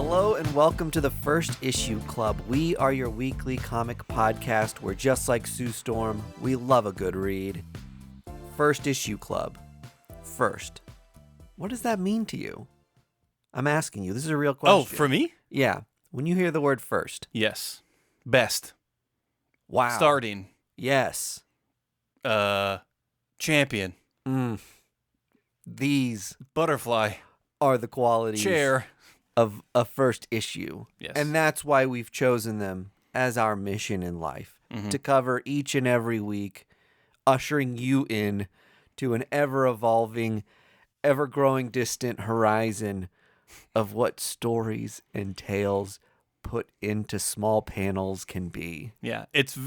Hello and welcome to the First Issue Club. We are your weekly comic podcast where, just like Sue Storm, we love a good read. First Issue Club. First. What does that mean to you? I'm asking you. This is a real question. Oh, for me? Yeah. When you hear the word first. Yes. Best. Wow. Starting. Yes. Champion. These Butterfly. are the qualities Chair. of a first issue. Yes. And that's why we've chosen them as our mission in life, to cover each and every week, ushering you in to an ever-evolving, ever-growing distant horizon of what stories and tales put into small panels can be. Yeah. It's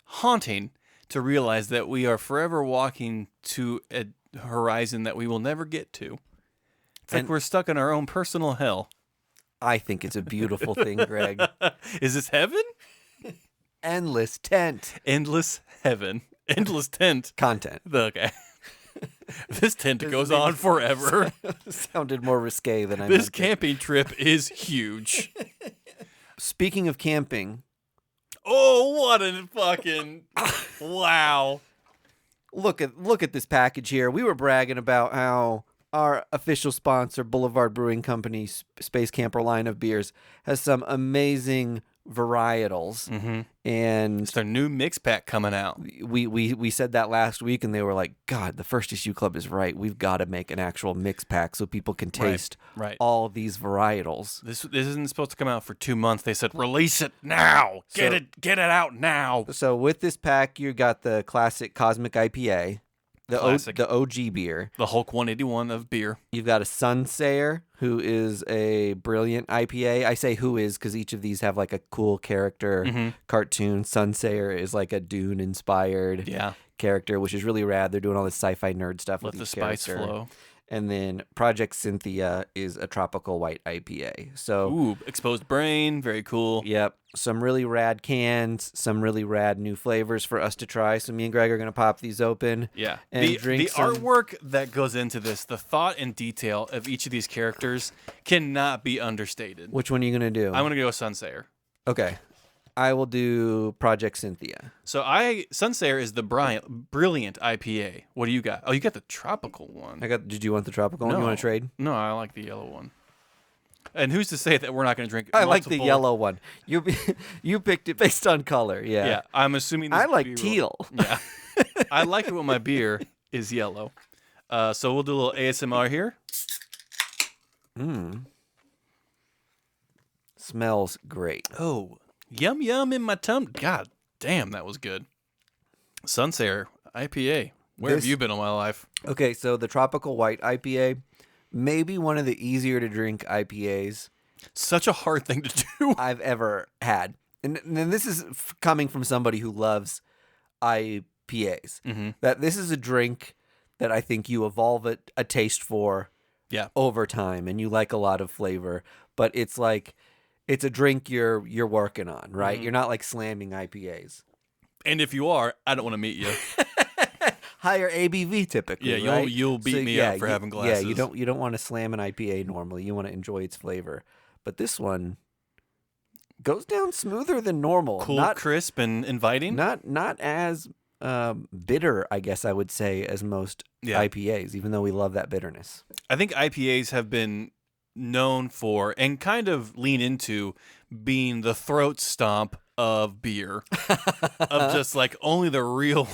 haunting to realize that we are forever walking to a horizon that we will never get to. It's like we're stuck in our own personal hell. I think it's a beautiful thing, Greg. Is this heaven? Endless tent. Endless heaven. Endless tent. Content. Okay. This tent goes on forever. Sounded more risque than I This meant it. camping trip is huge. Speaking of camping, Oh, what a fucking wow. look at this package here. We were bragging about how our official sponsor, Boulevard Brewing Company's Space Camper line of beers, has some amazing varietals. And It's their new mix pack coming out. we said that last week, and they were like, God, the First Issue Club is right. We've got to make an actual mix pack so people can taste right. all these varietals. This isn't supposed to come out for 2 months. They said release it now. Get it out now. So with this pack, you got the classic Cosmic IPA, Classic. the OG beer. The Hulk 181 of beer. You've got a Sunsayer, who is a brilliant IPA. I say who is because each of these have like a cool character cartoon. Sunsayer is like a Dune-inspired character, which is really rad. They're doing all this sci-fi nerd stuff Let with the each spice character. flow. And then Project Cynthia is a tropical white IPA. So, Ooh, exposed brain. Very cool. yep, some really rad cans, some really rad new flavors for us to try. So me and Greg are going to pop these open. Yeah. And drink the some... artwork that goes into this, the thought and detail of each of these characters cannot be understated. Which one are you going to do? I'm going to go with Sunsayer. Okay. I will do Project Cynthia. So Sunsayer is the brilliant IPA. What do you got? Oh, you got the tropical one. Did you want the tropical one? You want to trade? No, I like the yellow one. And who's to say that we're not going to drink I like the multiple- yellow one. You picked it based on color. Yeah. Yeah, I'm assuming this I like beer teal. Yeah. I like it when my beer is yellow. So we'll do a little ASMR here. Smells great. Oh, yum yum in my tum. God damn, that was good. Sunsayer IPA. Where have This- you been all my life? Okay, so the tropical white IPA, maybe one of the easier to drink IPAs Such a hard thing to do. I've ever had. And this is coming from somebody who loves IPAs. That this is a drink that I think you evolve a taste for over time, and you like a lot of flavor. But it's like it's a drink you're working on, right? You're not like slamming IPAs. And if you are, I don't want to meet you. Higher ABV typically. Yeah, right? you'll beat me up for having glasses. Yeah, you don't want to slam an IPA normally. You want to enjoy its flavor. But this one goes down smoother than normal. Cool, crisp, and inviting. Not as bitter, I guess I would say, as most IPAs, even though we love that bitterness. I think IPAs have been known for and kind of lean into being the throat stomp of beer. Of just like only the real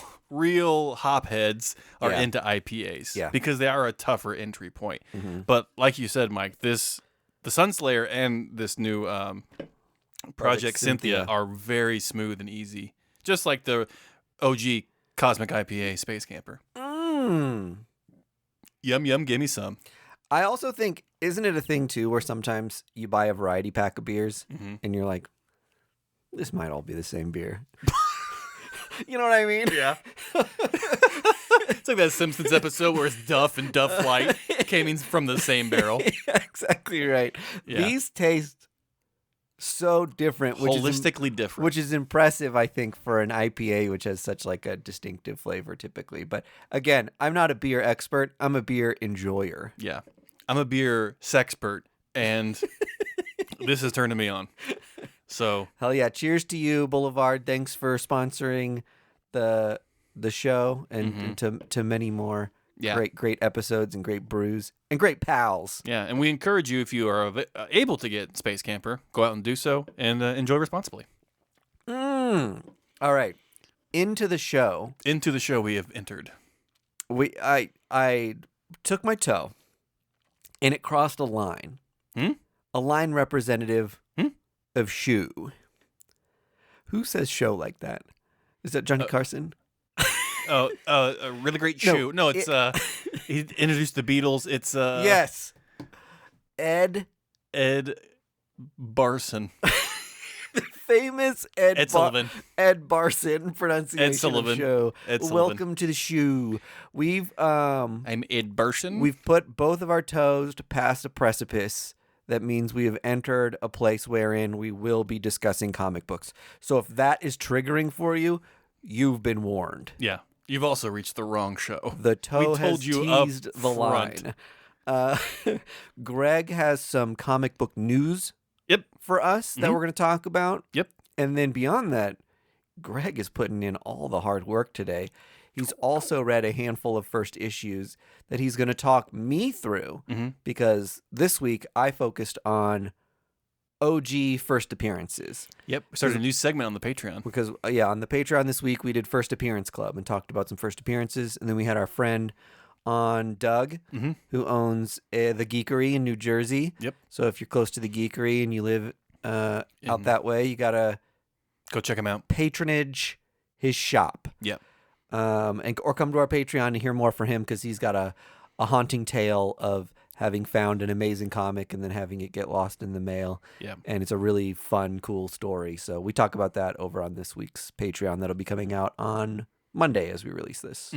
hopheads are into IPAs. Yeah. Because they are a tougher entry point. But like you said, Mike, the Sunslayer and this new Project Cynthia are very smooth and easy. Just like the OG Cosmic IPA Space Camper. Yum yum, give me some. I also think, isn't it a thing too where sometimes you buy a variety pack of beers and you're like, this might all be the same beer. You know what I mean? Yeah. It's like that Simpsons episode where it's Duff and Duff Light came in from the same barrel. Yeah, exactly right. Yeah. These taste so different, Holistically different. which is impressive, I think, for an IPA, which has such like a distinctive flavor typically. But again, I'm not a beer expert. I'm a beer enjoyer. Yeah. I'm a beer sexpert and this has turned me on. So hell yeah! Cheers to you, Boulevard. Thanks for sponsoring the show and to many more great episodes and great brews and great pals. Yeah, and we encourage you, if you are able to get Space Camper, go out and do so and enjoy responsibly. All right, into the show. Into the show we have entered. I took my toe, and it crossed a line. A line representative of shoe. Who says show like that? Is that Johnny Carson? A really great shoe. No, it's he introduced the Beatles. It's yes, Ed Barson. The famous Ed Sullivan. Ed Barson pronunciation Ed Sullivan. of show. Ed Sullivan. Welcome to the shoe. I'm Ed Barson. We've put both of our toes to past a precipice. That means we have entered a place wherein we will be discussing comic books. So if that is triggering for you, you've been warned. Yeah. You've also reached the wrong show. The toe has teased the front. line. Greg has some comic book news for us that we're going to talk about. Yep. And then beyond that, Greg is putting in all the hard work today. He's also read a handful of first issues that he's going to talk me through because this week I focused on OG first appearances. Yep. We started a new segment on the Patreon. Because, on the Patreon this week we did First Appearance Club and talked about some first appearances. And then we had our friend on, Doug, who owns the Geekery in New Jersey. Yep. So if you're close to the Geekery and you live out that way, you got to go check him out. Patronage his shop. Yep. Or come to our Patreon to hear more from him because he's got a haunting tale of having found an amazing comic and then having it get lost in the mail. Yeah. And it's a really fun, cool story. So we talk about that over on this week's Patreon. That'll be coming out on Monday as we release this.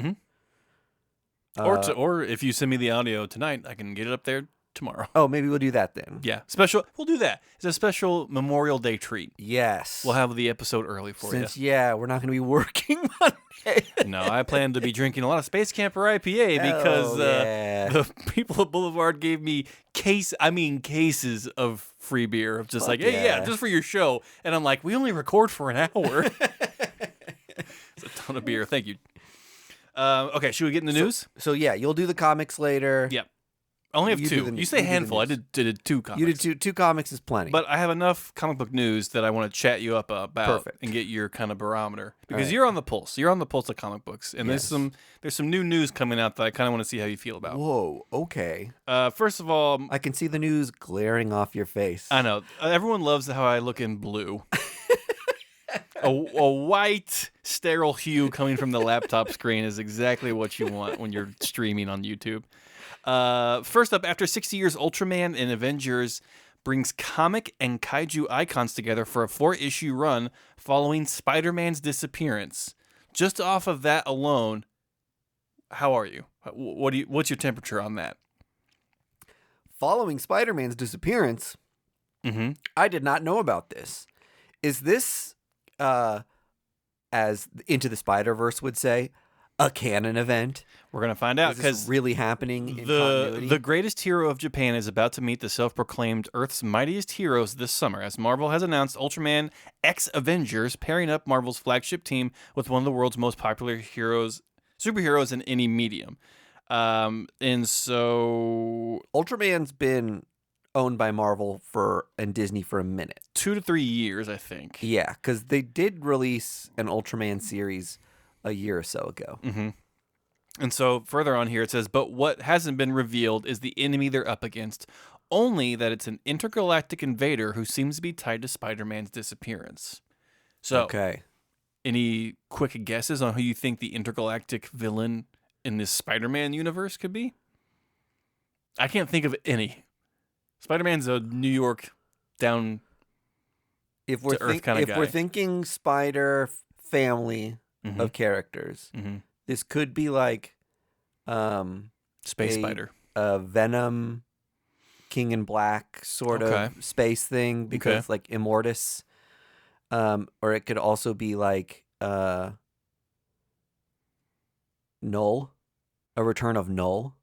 Or if you send me the audio tonight, I can get it up there tomorrow. Oh, maybe we'll do that then. Yeah. We'll do that. It's a special Memorial Day treat. Yes. We'll have the episode early for you. We're not going to be working Monday. No, I plan to be drinking a lot of Space Camper IPA because the people at Boulevard gave me cases of free beer of just just for your show. And I'm like, we only record for an hour. It's a ton of beer. Thank you. Okay, should we get in the news? So you'll do the comics later. Yep. I only have two. You say handful. I did 2 comics. You did two comics is plenty. But I have enough comic book news that I want to chat you up about. Perfect. And get your kind of barometer. Because you're on the pulse. You're on the pulse of comic books. And there's some new news coming out that I kind of want to see how you feel about. Whoa, okay. First of all, I can see the news glaring off your face. I know. Everyone loves how I look in blue. A white, sterile hue coming from the laptop screen is exactly what you want when you're streaming on YouTube. First up, after 60 years, Ultraman and Avengers brings comic and kaiju icons together for a 4-issue run following Spider-Man's disappearance. Just off of that alone, how are you? What's your temperature on that? Following Spider-Man's disappearance, I did not know about this. Is this, as Into the Spider-Verse would say, a canon event? We're going to find out because really happening in continuity. The greatest hero of Japan is about to meet the self-proclaimed Earth's mightiest heroes this summer, as Marvel has announced Ultraman X Avengers, pairing up Marvel's flagship team with one of the world's most popular superheroes in any medium. And so Ultraman's been owned by Marvel and Disney for a minute. 2 to 3 years, I think. Yeah, because they did release an Ultraman series a year or so ago. And so further on here it says, but what hasn't been revealed is the enemy they're up against, only that it's an intergalactic invader who seems to be tied to Spider-Man's disappearance. So, any quick guesses on who you think the intergalactic villain in this Spider-Man universe could be? I can't think of any. Spider-Man's a New York down to earth kind of guy. If we're thinking Spider family of characters, this could be like Space Spider, a Venom, King in Black sort of space thing because like Immortus, or it could also be like Null, a return of Null.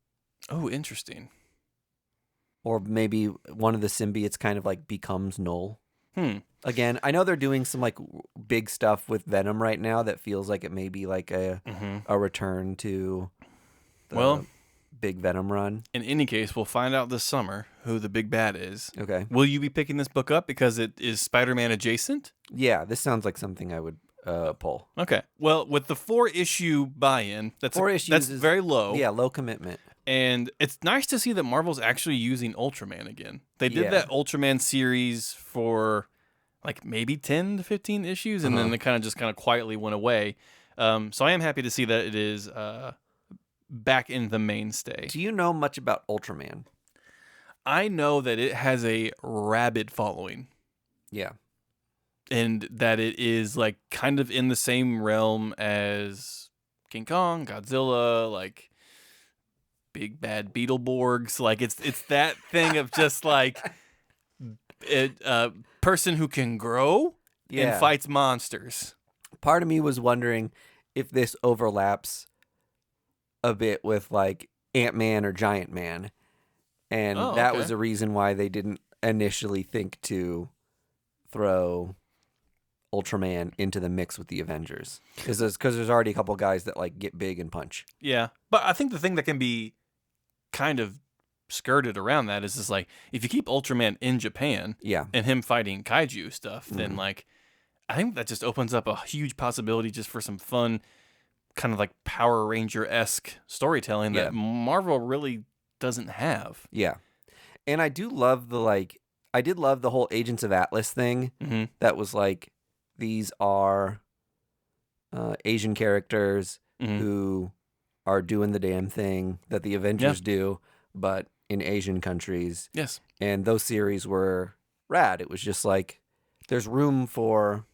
Oh, interesting. Or maybe one of the symbiotes kind of like becomes Null. Again, I know they're doing some like big stuff with Venom right now that feels like it may be like a return to the big Venom run. In any case, we'll find out this summer who the big bad is. Okay. Will you be picking this book up because it is Spider-Man adjacent? Yeah, this sounds like something I would pull. Okay. Well, with the 4-issue buy-in, that's very low. Yeah, low commitment. And it's nice to see that Marvel's actually using Ultraman again. They did that Ultraman series for like maybe 10 to 15 issues, and then they kind of quietly went away. So I am happy to see that it is back in the mainstay. Do you know much about Ultraman? I know that it has a rabid following. Yeah. And that it is like kind of in the same realm as King Kong, Godzilla, like big bad Beetleborgs. Like it's that thing of just like a person who can grow and fights monsters. Part of me was wondering if this overlaps a bit with like Ant-Man or Giant Man. And that was the reason why they didn't initially think to throw Ultraman into the mix with the Avengers. Is because there's already a couple guys that like get big and punch. Yeah. But I think the thing that can be kind of skirted around that is just like if you keep Ultraman in Japan and him fighting kaiju stuff, then like I think that just opens up a huge possibility just for some fun kind of like Power Ranger-esque storytelling that Marvel really doesn't have. Yeah. And I do love I did love the whole Agents of Atlas thing that was like these are Asian characters who are doing the damn thing that the Avengers do, but in Asian countries. Yes. And those series were rad. It was just like there's room for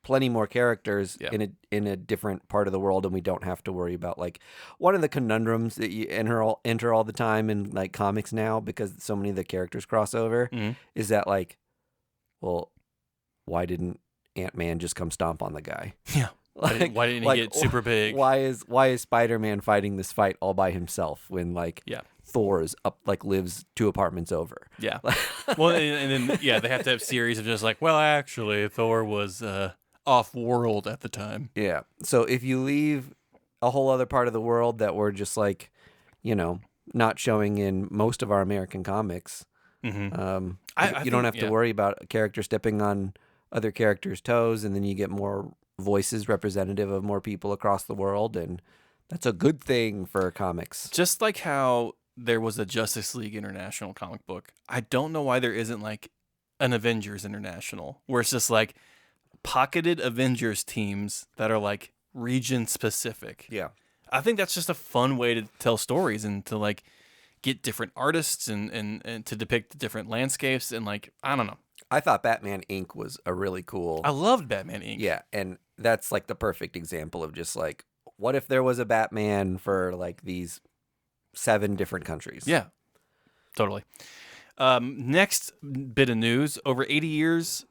plenty more characters in a different part of the world, and we don't have to worry about like one of the conundrums that you enter all the time in like comics now because so many of the characters cross over is that like, well, why didn't Ant-Man just come stomp on the guy? Yeah. Like, why didn't he get super big? Why is Spider-Man fighting this fight all by himself when like Thor's up like lives 2 apartments over? Yeah. Well, and then they have to have series of just like, well, actually, Thor was off-world at the time. Yeah. So if you leave a whole other part of the world that we're just like, you know, not showing in most of our American comics, you don't have to worry about a character stepping on other characters' toes, and then you get more voices representative of more people across the world, and that's a good thing for comics. Just like how there was a Justice League International comic book, I don't know why there isn't like an Avengers International, where it's just like pocketed Avengers teams that are like region specific. Yeah. I think that's just a fun way to tell stories and to like get different artists and to depict different landscapes and like, I don't know. I thought Batman Inc. was a really cool. I loved Batman Inc. Yeah, and that's like the perfect example of just like, what if there was a Batman for like these 7 different countries? Yeah, totally. Next bit of news: over 80 years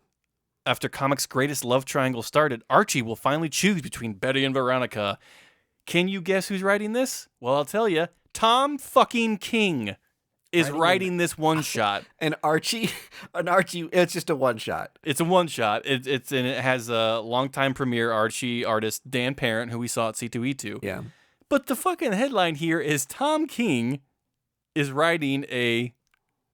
after comics' greatest love triangle started, Archie will finally choose between Betty and Veronica. Can you guess who's writing this? Well, I'll tell you. Tom fucking King is writing this one-shot. And Archie, it's just a one-shot. It's a one-shot. It has a longtime premiere Archie artist Dan Parent, who we saw at C2E2. Yeah. But the fucking headline here is Tom King is writing a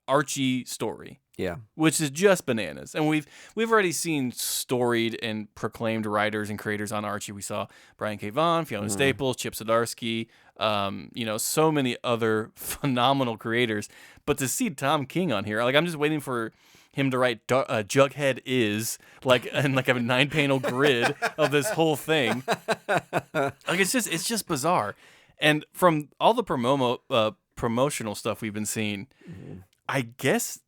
Archie story. Yeah. Which is just bananas. And we've already seen storied and proclaimed writers and creators on Archie. We saw Brian K. Vaughan, Fiona Staples, Chip Zdarsky, so many other phenomenal creators. But to see Tom King on here, like I'm just waiting for him to write Jughead is like in like a 9-panel grid of this whole thing. Like it's just bizarre. And from all the promotional stuff we've been seeing, I guess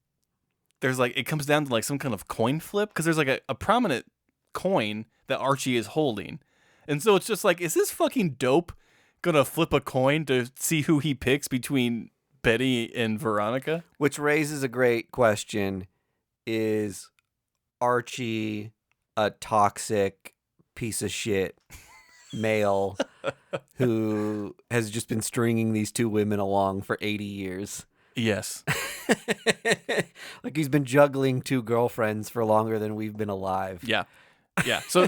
there's like, it comes down to like some kind of coin flip because there's like a prominent coin that Archie is holding. And so it's just like, is this fucking dope gonna flip a coin to see who he picks between Betty and Veronica? Which raises a great question. Is Archie a toxic piece of shit male who has just been stringing these 2 women along for 80 years? Yes. Like he's been juggling 2 girlfriends for longer than we've been alive. Yeah. Yeah. So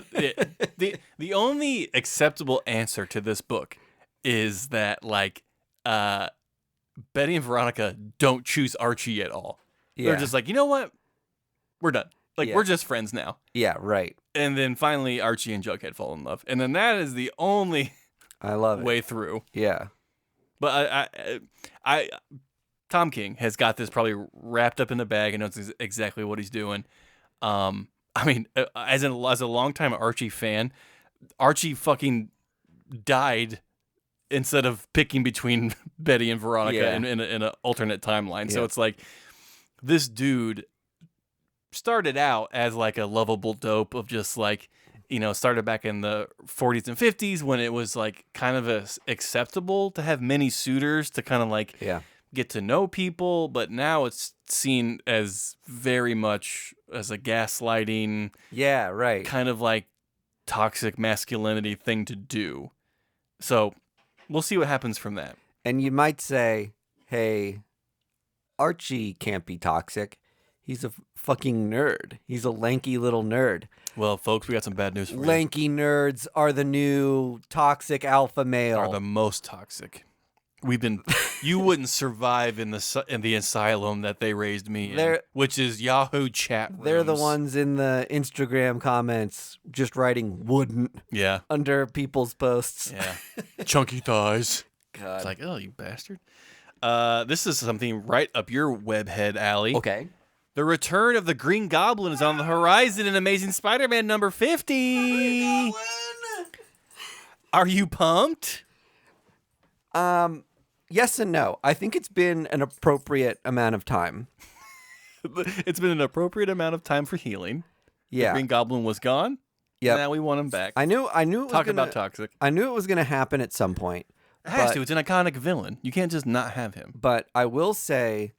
the only acceptable answer to this book is that like Betty and Veronica don't choose Archie at all. Yeah. They're just like, you know what? We're done. Like we're just friends now. Yeah, right. And then finally Archie and Jughead fall in love. And then that is the only way through. Yeah. But I Tom King has got this probably wrapped up in the bag and knows exactly what he's doing. I mean, as a longtime Archie fan, Archie fucking died instead of picking between Betty and Veronica in an alternate timeline. Yeah. So it's like this dude started out as like a lovable dope of just like, you know, started back in the 40s and 50s when it was like kind of acceptable to have many suitors to kind of like get to know people. But now it's seen as very much as a gaslighting, kind of like toxic masculinity thing to do. So we'll see what happens from that. And you might say, hey, Archie can't be toxic. He's a fucking nerd. He's a lanky little nerd. Well, folks, we got some bad news for you. Lanky nerds are the new toxic alpha male. Are the most toxic. You wouldn't survive in the asylum that they raised me in, which is Yahoo chat rooms. They're the ones in the Instagram comments just writing wouldn't under people's posts. Yeah. Chunky thighs. God. It's like, oh, you bastard. This is something right up your webhead alley. Okay. The return of the Green Goblin is on the horizon in Amazing Spider-Man number 50. Are you pumped? Yes and no. I think it's been an appropriate amount of time. It's been an appropriate amount of time for healing. Yeah. The Green Goblin was gone. Yeah. Now we want him back. I knew it was Talk about toxic. I knew it was going to happen at some point. It has to. It's an iconic villain. You can't just not have him. But I will say,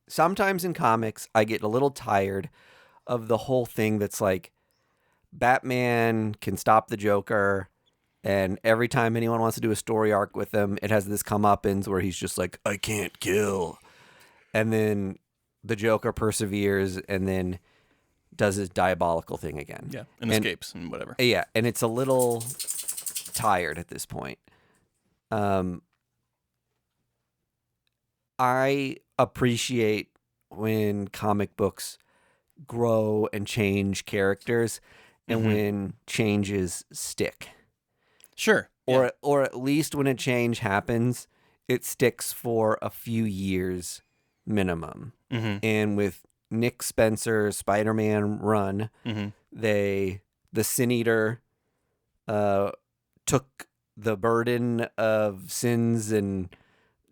sometimes in comics, I get a little tired of the whole thing that's like, Batman can stop the Joker, and every time anyone wants to do a story arc with him, it has this comeuppance where he's just like, I can't kill. And then the Joker perseveres and then does his diabolical thing again. Yeah, and escapes and whatever. Yeah, and it's a little tired at this point. I appreciate when comic books grow and change characters and when changes stick. Sure. Or at least when a change happens, it sticks for a few years minimum. And with Nick Spencer's Spider-Man run, the Sin Eater took the burden of sins and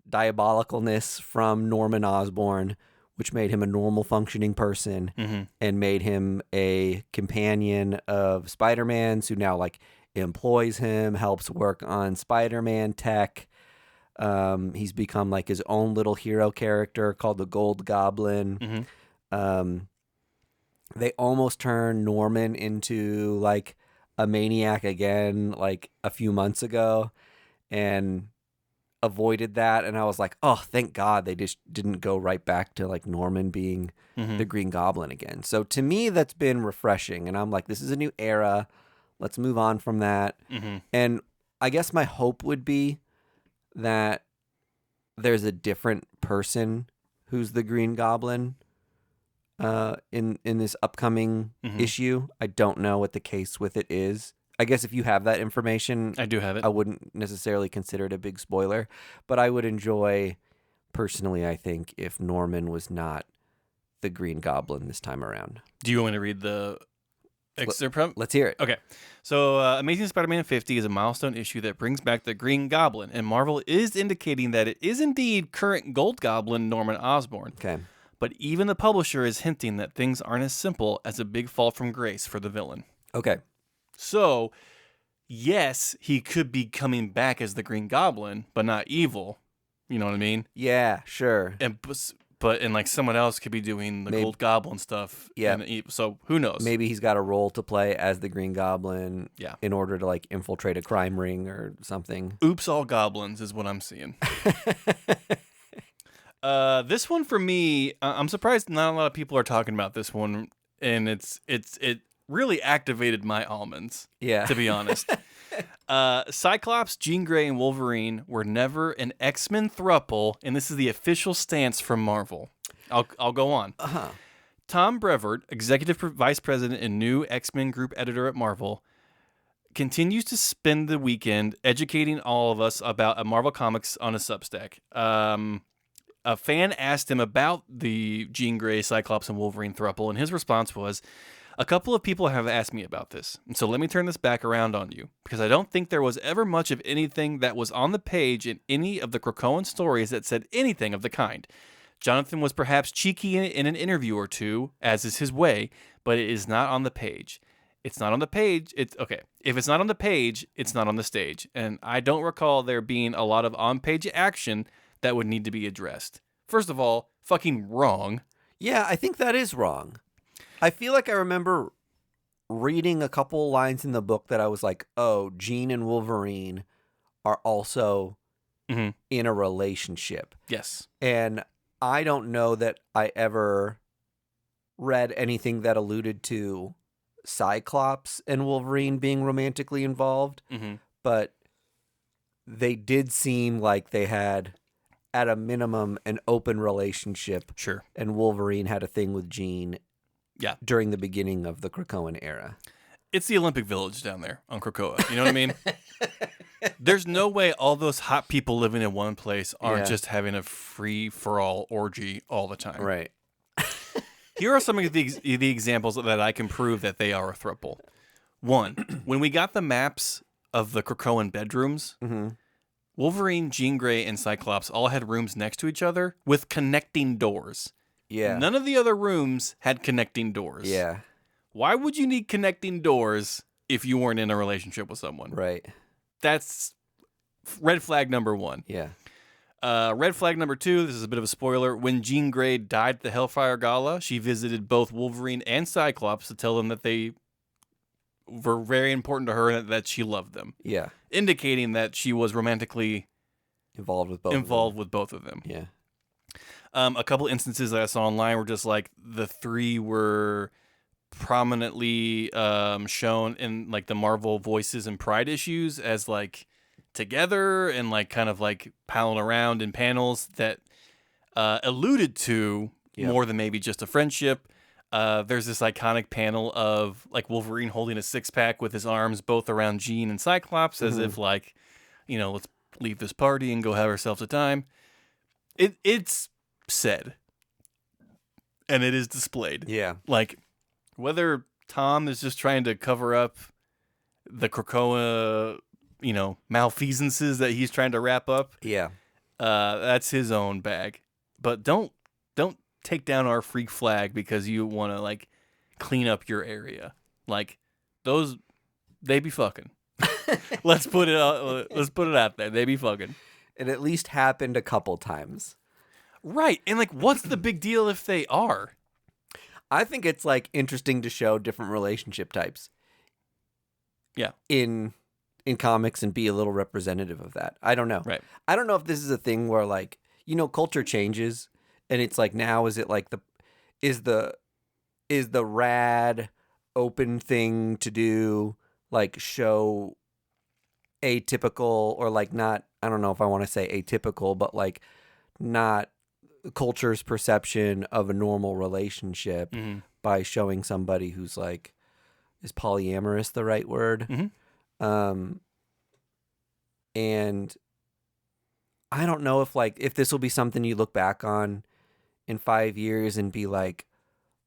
diabolicalness from Norman Osborn, which made him a normal functioning person and made him a companion of Spider-Man's who now like employs him, helps work on Spider-Man tech. He's become like his own little hero character called the Gold Goblin. They almost turned Norman into like a maniac again like a few months ago and avoided that, and I was like, oh, thank God they just didn't go right back to like Norman being the Green Goblin again. So to me that's been refreshing, and I'm like, this is a new era, let's move on from that. And I guess my hope would be that there's a different person who's the Green Goblin in this upcoming issue. I don't know what the case with it is. I guess if you have that information, I do have it. I wouldn't necessarily consider it a big spoiler, but I would enjoy, personally, I think, if Norman was not the Green Goblin this time around. Do you want me to read the excerpt? Let's hear it. Okay. So Amazing Spider-Man 50 is a milestone issue that brings back the Green Goblin, and Marvel is indicating that it is indeed current Gold Goblin Norman Osborn. Okay. But even the publisher is hinting that things aren't as simple as a big fall from grace for the villain. Okay. So, yes, he could be coming back as the Green Goblin, but not evil. You know what I mean? Yeah, sure. And like someone else could be doing the Gold Goblin stuff. Yeah. So who knows? Maybe he's got a role to play as the Green Goblin. Yeah. In order to like infiltrate a crime ring or something. Oops, all goblins is what I'm seeing. This one for me, I'm surprised not a lot of people are talking about this one, and it really activated my almonds. Yeah. To be honest. Cyclops, Jean Grey, and Wolverine were never an X-Men throuple, and this is the official stance from Marvel. I'll go on. Uh-huh. Tom Brevoort, Executive Vice President and new X-Men Group Editor at Marvel, continues to spend the weekend educating all of us about Marvel Comics on a Substack. A fan asked him about the Jean Grey, Cyclops, and Wolverine throuple, and his response was, "A couple of people have asked me about this, and so let me turn this back around on you, because I don't think there was ever much of anything that was on the page in any of the Krakoan stories that said anything of the kind. Jonathan was perhaps cheeky in an interview or two, as is his way, but it is not on the page. It's not on the page. It's okay. If it's not on the page, it's not on the stage. And I don't recall there being a lot of on-page action that would need to be addressed." First of all, fucking wrong. Yeah, I think that is wrong. I feel like I remember reading a couple lines in the book that I was like, oh, Jean and Wolverine are also in a relationship. Yes. And I don't know that I ever read anything that alluded to Cyclops and Wolverine being romantically involved, but they did seem like they had, at a minimum, an open relationship. Sure. And Wolverine had a thing with Jean during the beginning of the Krakoan era. It's the Olympic Village down there on Krakoa. You know what I mean? There's no way all those hot people living in one place aren't just having a free-for-all orgy all the time. Right. Here are some of the examples that I can prove that they are a throuple. One, when we got the maps of the Krakoan bedrooms, Wolverine, Jean Grey, and Cyclops all had rooms next to each other with connecting doors. Yeah. None of the other rooms had connecting doors. Yeah. Why would you need connecting doors if you weren't in a relationship with someone? Right. That's red flag number one. Yeah. Red flag number two, this is a bit of a spoiler. When Jean Grey died at the Hellfire Gala, she visited both Wolverine and Cyclops to tell them that they were very important to her and that she loved them. Yeah. Indicating that she was romantically involved with both of them. Yeah. A couple instances that I saw online were just like the three were prominently shown in like the Marvel Voices and Pride issues as like together and like kind of like palling around in panels that alluded to more than maybe just a friendship. There's this iconic panel of like Wolverine holding a six-pack with his arms both around Jean and Cyclops as if like, you know, let's leave this party and go have ourselves a time. It's said and it is displayed. Yeah. Like whether Tom is just trying to cover up the Krakoa, you know, malfeasances that he's trying to wrap up. Yeah. That's his own bag. But don't take down our freak flag because you want to like clean up your area. Like those, they be fucking. Let's put it out there. They be fucking. It at least happened a couple times. Right. And like, what's the big deal if they are? I think it's like interesting to show different relationship types. Yeah. In comics and be a little representative of that. I don't know. Right. I don't know if this is a thing where like, you know, culture changes and it's like now is it like is the rad open thing to do like show atypical or like not, I don't know if I want to say atypical, but like not culture's perception of a normal relationship by showing somebody who's like, is polyamorous the right word? And I don't know if this will be something you look back on in 5 years and be like,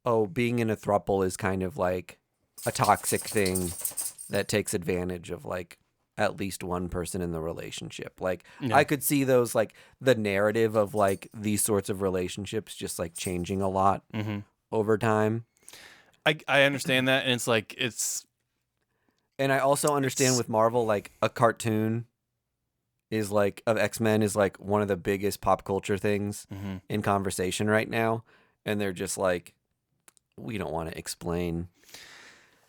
oh, being in a throuple is kind of like a toxic thing that takes advantage of like at least one person in the relationship. Like I could see those like the narrative of like these sorts of relationships just like changing a lot over time. I understand that. And it's like, and I also understand with Marvel, like a cartoon is like of X-Men is like one of the biggest pop culture things in conversation right now. And they're just like, we don't want to explain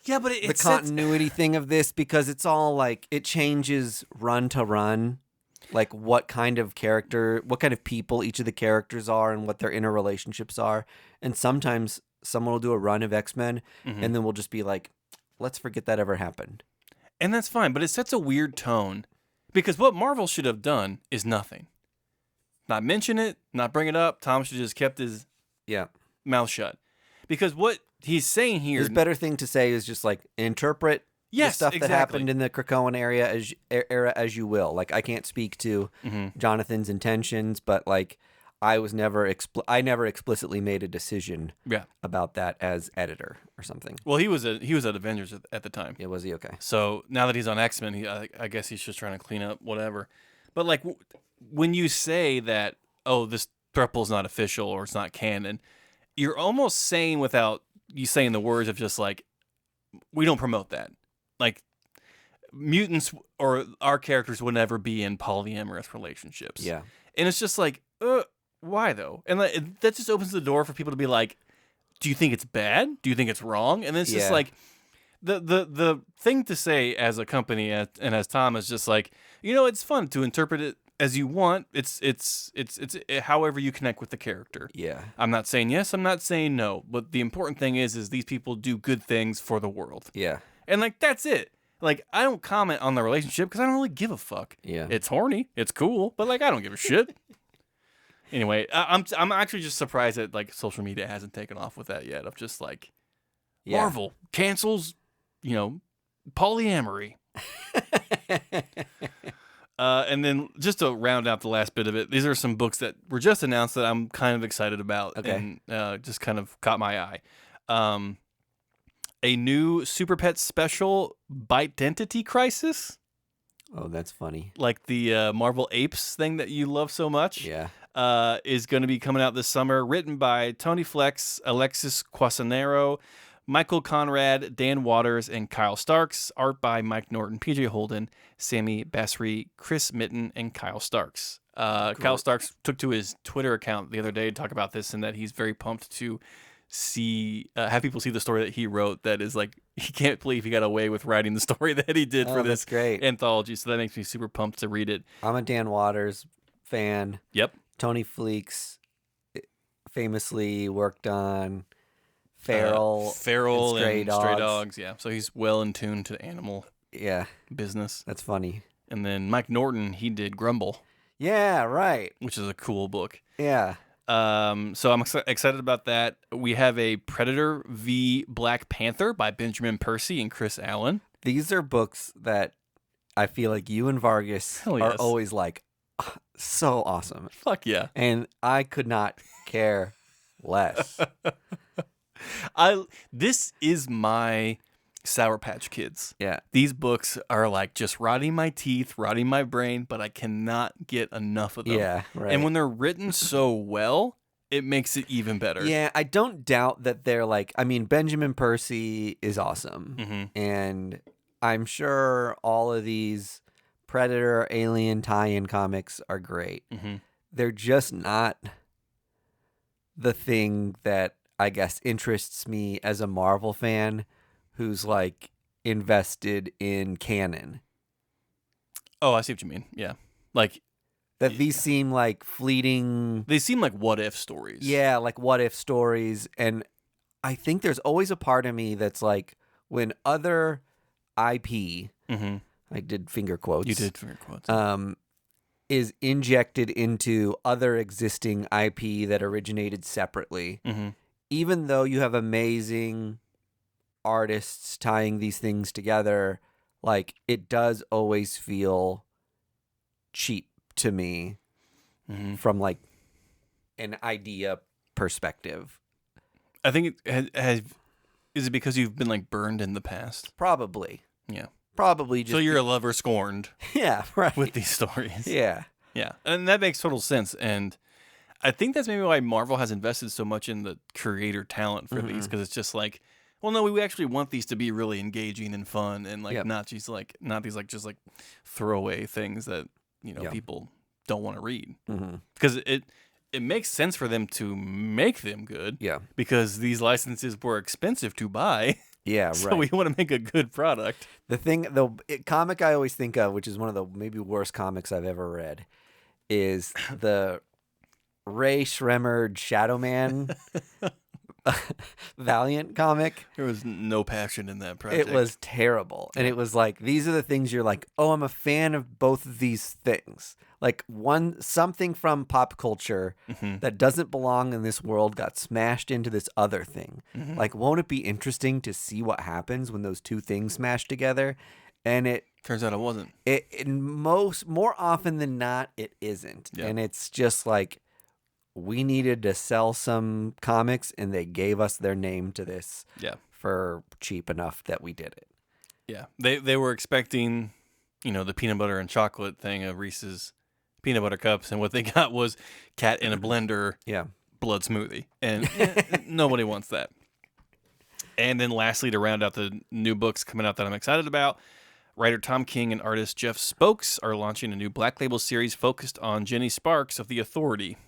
but the continuity thing of this because it's all like, it changes run to run. like what kind of people each of the characters are and what their interrelationships are. And sometimes someone will do a run of X-Men and then we'll just be like, let's forget that ever happened. And that's fine, but it sets a weird tone because what Marvel should have done is nothing. Not mention it, not bring it up. Tom should have just kept his mouth shut. Because what he's saying here... His better thing to say is just like interpret the stuff that happened in the Krakoan era as you will. Like I can't speak to Jonathan's intentions, but like I never explicitly made a decision about that as editor or something. Well, he was at Avengers at the time. Yeah, was he? Okay. So now that he's on X-Men, I guess he's just trying to clean up whatever. But like when you say that, oh, this throuple's not official or it's not canon, you're almost saying without you saying the words of just like, we don't promote that. Like mutants or our characters would never be in polyamorous relationships. Yeah. And it's just like, why though? And that just opens the door for people to be like, do you think it's bad? Do you think it's wrong? And it's just like the thing to say as a company and as Tom is just like, it's fun to interpret it as you want. It's however you connect with the character. Yeah. I'm not saying yes, I'm not saying no, but the important thing is these people do good things for the world. Yeah. And like that's it. Like I don't comment on the relationship because I don't really give a fuck. Yeah. It's horny, it's cool, but like I don't give a shit. Anyway, I'm actually just surprised that like social media hasn't taken off with that yet. Of just like Marvel cancels, polyamory. And then just to round out the last bit of it, these are some books that were just announced that I'm kind of excited about and just kind of caught my eye. A new Super Pet special, Bite-Dentity Crisis. Oh, that's funny. Like the Marvel Apes thing that you love so much. Yeah. Is going to be coming out this summer. Written by Tony Flex, Alexis Quasanero, Michael Conrad, Dan Waters, and Kyle Starks. Art by Mike Norton, PJ Holden, Sammy Basri, Chris Mitten, and Kyle Starks. Kyle Starks took to his Twitter account the other day to talk about this and that he's very pumped to have people see the story that he wrote. That is like, he can't believe he got away with writing the story that he did for this great anthology. So that makes me super pumped to read it. I'm a Dan Waters fan. Yep. Tony Fleeks famously worked on Feral and Stray Dogs. Yeah, so he's well in tune to animal business. That's funny. And then Mike Norton, he did Grumble. Yeah, right. Which is a cool book. Yeah. So I'm excited about that. We have a Predator v Black Panther by Benjamin Percy and Chris Allen. These are books that I feel like you and Vargas are always like, so awesome. Fuck yeah. And I could not care less. This is my Sour Patch Kids. Yeah. These books are like just rotting my teeth, rotting my brain, but I cannot get enough of them. Yeah, right. And when they're written so well, it makes it even better. Yeah, I don't doubt that they're like, I mean, Benjamin Percy is awesome. Mm-hmm. And I'm sure all of these Predator, Alien tie-in comics are great. Mm-hmm. They're just not the thing that I guess interests me as a Marvel fan who's like invested in canon. Oh, I see what you mean. Yeah. Like that these seem like fleeting. They seem like what if stories. Yeah, like what if stories. And I think there's always a part of me that's like when other IP, I did finger quotes. You did finger quotes. Is injected into other existing IP that originated separately. Mm-hmm. Even though you have amazing artists tying these things together, like it does always feel cheap to me from like an idea perspective. I think is it because you've been like burned in the past? Probably. Yeah. Probably just. So you're a lover scorned. Yeah, right. With these stories. Yeah. Yeah. And that makes total sense. And I think that's maybe why Marvel has invested so much in the creator talent for these, because it's just like, well, no, we actually want these to be really engaging and fun, and like not these like throwaway things that people don't want to read, because it makes sense for them to make them good, because these licenses were expensive to buy. Yeah, right. So we want to make a good product. The comic I always think of, which is one of the maybe worst comics I've ever read, is the Ray Shremmerd Shadow Man Valiant comic. There was no passion in that project. It was terrible. And it was like, these are the things you're like, oh, I'm a fan of both of these things. Like something from pop culture that doesn't belong in this world got smashed into this other thing. Like, won't it be interesting to see what happens when those two things smash together? And it turns out it wasn't. More often than not, it isn't. Yeah. And it's just like, we needed to sell some comics, and they gave us their name to this for cheap enough that we did it. Yeah. They were expecting, the peanut butter and chocolate thing of Reese's peanut butter cups, and what they got was cat in a blender blood smoothie. And nobody wants that. And then lastly, to round out the new books coming out that I'm excited about, writer Tom King and artist Jeff Spokes are launching a new Black Label series focused on Jenny Sparks of The Authority.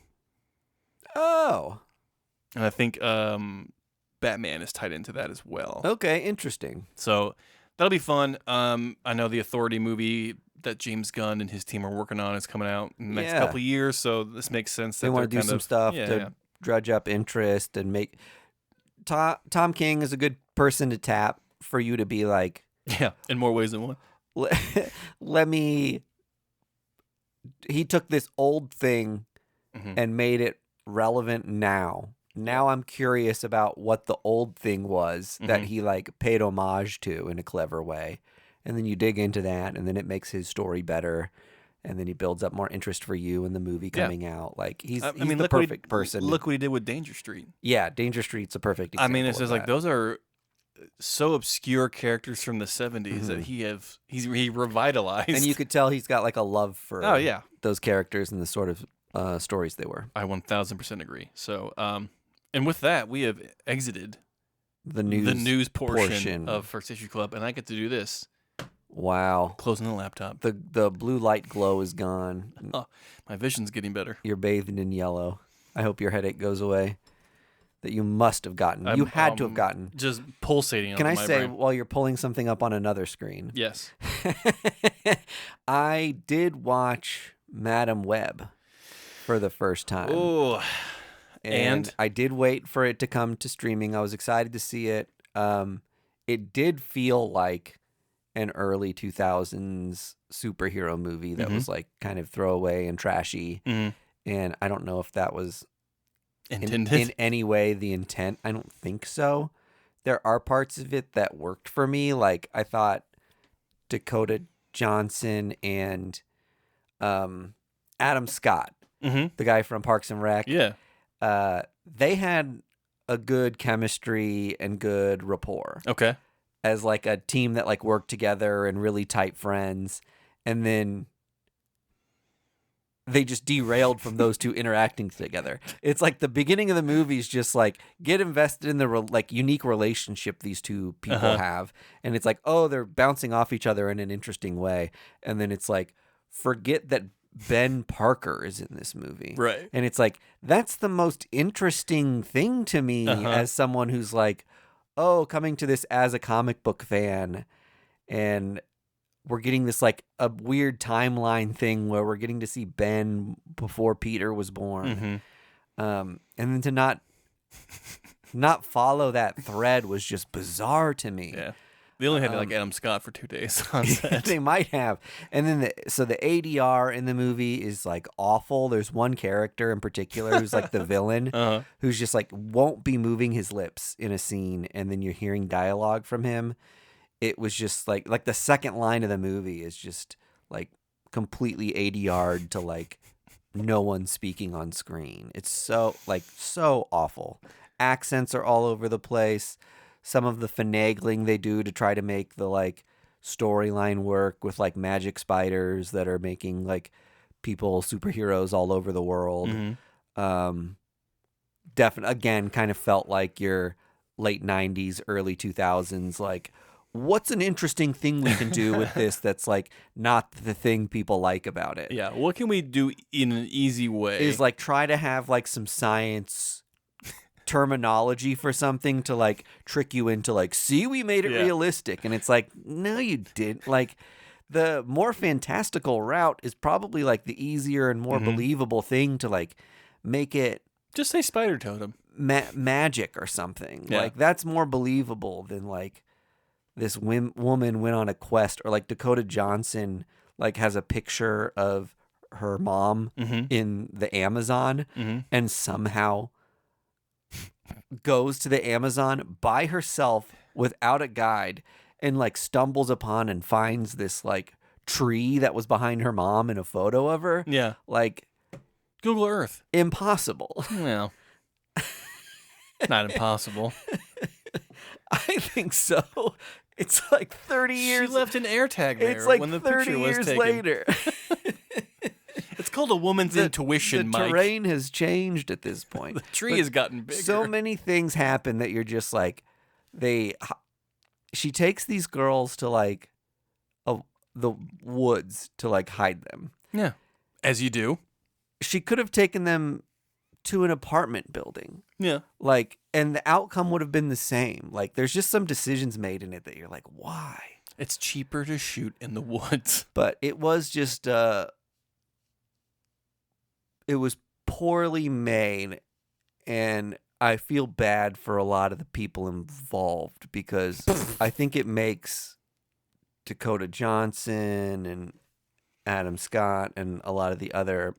Oh. And I think Batman is tied into that as well. Okay, interesting. So that'll be fun. I know the Authority movie that James Gunn and his team are working on is coming out in the next couple of years, so this makes sense. They want to do some stuff to dredge up interest and make... Tom King is a good person to tap for you to be like... Yeah, in more ways than one. Let me... He took this old thing and made it relevant now. Now I'm curious about what the old thing was that he like paid homage to in a clever way. And then you dig into that, and then it makes his story better, and then he builds up more interest for you in the movie coming out. Like he's the perfect person. Look what he did with Danger Street. Yeah, Danger Street's a perfect example. I mean, it's just like those are so obscure characters from the 70s that he revitalized. And you could tell he's got like a love for those characters and the sort of stories they were. I 1000% agree. So, and with that, we have exited the news portion of First Issue Club, and I get to do this. Wow. Closing the laptop. The blue light glow is gone. Oh, my vision's getting better. You're bathed in yellow. I hope your headache goes away. That you must have gotten. You had to have gotten. Just pulsating. Can I say brain. While you're pulling something up on another screen? Yes. I did watch Madam Web for the first time. Oh. And I did wait for it to come to streaming. I was excited to see it. It did feel like an early 2000s superhero movie that was like kind of throwaway and trashy. And I don't know if that was intended in any way the intent. I don't think so. There are parts of it that worked for me. Like I thought Dakota Johnson and Adam Scott, the guy from Parks and Rec, they had a good chemistry and good rapport. Okay. As like a team that like worked together and really tight friends. And then they just derailed from those two interacting together. It's like the beginning of the movie is just like get invested in the like unique relationship these two people have. And it's like, oh, they're bouncing off each other in an interesting way. And then it's like, forget that Ben Parker is in this movie. Right. And it's like, that's the most interesting thing to me as someone who's like, oh, coming to this as a comic book fan, and we're getting this like a weird timeline thing where we're getting to see Ben before Peter was born. And then to not follow that thread was just bizarre to me. Yeah. They only had like Adam Scott for 2 days on set. They might have. And then the ADR in the movie is like awful. There's one character in particular who's like the villain who's just like won't be moving his lips in a scene, and then you're hearing dialogue from him. It was just like the second line of the movie is just like completely ADR'd to like no one speaking on screen. It's so awful. Accents are all over the place. Some of the finagling they do to try to make the like storyline work with like magic spiders that are making like people superheroes all over the world. Definitely, again, kind of felt like your late 90s, early 2000s, like, what's an interesting thing we can do with this that's like not the thing people like about it? Yeah, what can we do in an easy way? Is like try to have like some science terminology for something to like trick you into like, see, we made it realistic. And it's like, no, you didn't. Like, the more fantastical route is probably like the easier and more believable thing to like make it. Just say spider totem. Magic or something. Yeah. Like, that's more believable than like this woman went on a quest, or like Dakota Johnson like has a picture of her mom in the Amazon and somehow goes to the Amazon by herself without a guide and like stumbles upon and finds this like tree that was behind her mom in a photo of her. Yeah. Like, Google Earth. Impossible. Well, not impossible. I think so. It's like 30 years. She left an air tag there. It's like when the 30 picture was years taken. later. It's called a woman's intuition, The Mike. terrain has changed at this point. The tree has gotten bigger. So many things happen that you're just like, she takes these girls to like the woods to like hide them. Yeah. As you do. She could have taken them to an apartment building. Yeah. Like, and the outcome would have been the same. Like, there's just some decisions made in it that you're like, why? It's cheaper to shoot in the woods. But it was just, it was poorly made, and I feel bad for a lot of the people involved because I think it makes Dakota Johnson and Adam Scott and a lot of the other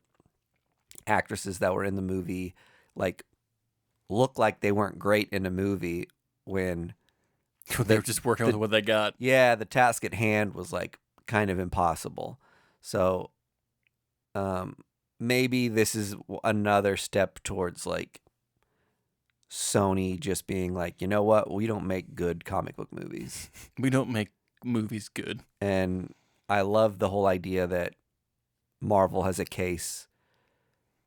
actresses that were in the movie like look like they weren't great in a movie when they were just working with what they got. Yeah, the task at hand was like kind of impossible. So maybe this is another step towards like Sony just being like, you know what, we don't make good comic book movies. We don't make movies good. And I love the whole idea that Marvel has a case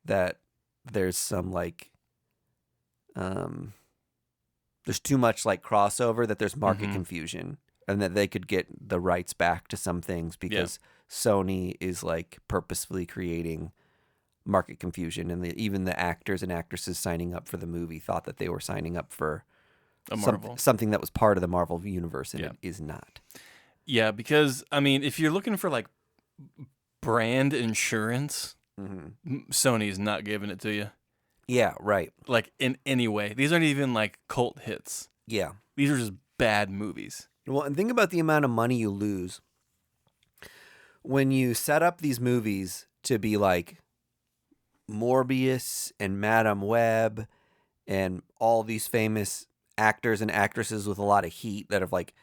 that there's some like there's too much like crossover, that there's market confusion, and that they could get the rights back to some things because Sony is like purposefully creating market confusion, and even the actors and actresses signing up for the movie thought that they were signing up for something that was part of the Marvel universe, and it is not. Yeah, because I mean, if you're looking for like brand insurance, Sony's not giving it to you. Yeah, right. Like in any way. These aren't even like cult hits. Yeah. These are just bad movies. Well, and think about the amount of money you lose when you set up these movies to be like Morbius and Madame Web and all these famous actors and actresses with a lot of heat that have like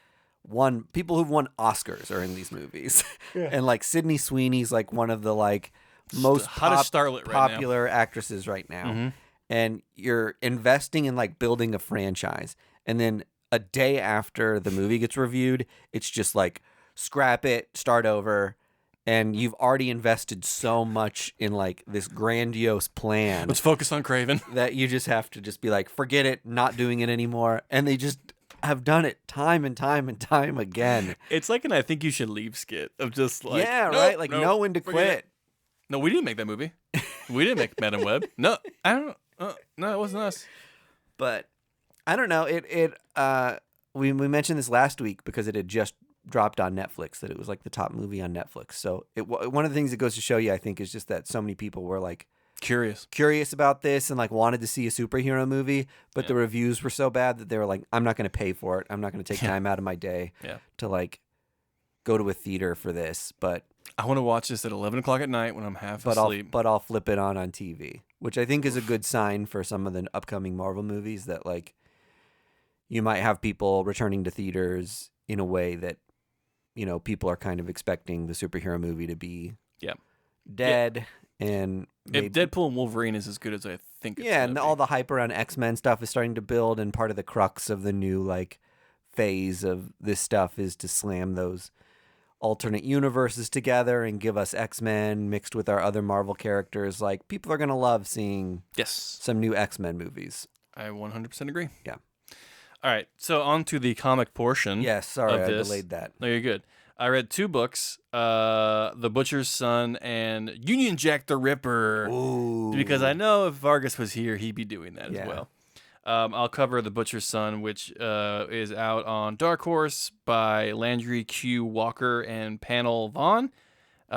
people who've won Oscars are in these movies. Yeah. And like Sydney Sweeney's like one of the like most hottest starlet popular actresses right now. And you're investing in like building a franchise, and then a day after the movie gets reviewed, it's just like scrap it, start over, and you've already invested so much in like this grandiose plan. Let's focus on Kraven. That you just have to just be like, forget it, not doing it anymore. And they just have done it time and time and time again. It's like an I think you should leave skit of just like, right? Like know when to quit. No, we didn't make that movie. We didn't make Madame Web. No, I don't. No, it wasn't us. But I don't know. We mentioned this last week because it had just dropped on Netflix, that it was like the top movie on Netflix. So one of the things it goes to show you, I think, is just that so many people were like curious about this and like wanted to see a superhero movie, but the reviews were so bad that they were like, I'm not going to pay for it. I'm not going to take time out of my day to like go to a theater for this. But I want to watch this at 11 o'clock at night when I'm half asleep. But I'll flip it on TV, which I think is a good sign for some of the upcoming Marvel movies, that like you might have people returning to theaters in a way that, you know, people are kind of expecting the superhero movie to be dead. And if Deadpool and Wolverine is as good as I think it's and all the hype around X-Men stuff is starting to build, and part of the crux of the new like phase of this stuff is to slam those alternate universes together and give us X-Men mixed with our other Marvel characters. Like, people are going to love seeing some new X-Men movies. I 100% agree. Yeah. All right, so on to the comic portion. Yes, sorry, I delayed that. No, you're good. I read 2 books, The Butcher's Son and Union Jack the Ripper. Ooh. Because I know if Vargas was here, he'd be doing that as well. I'll cover The Butcher's Son, which is out on Darkhorse by Landry Q. Walker and Panel Vaughn.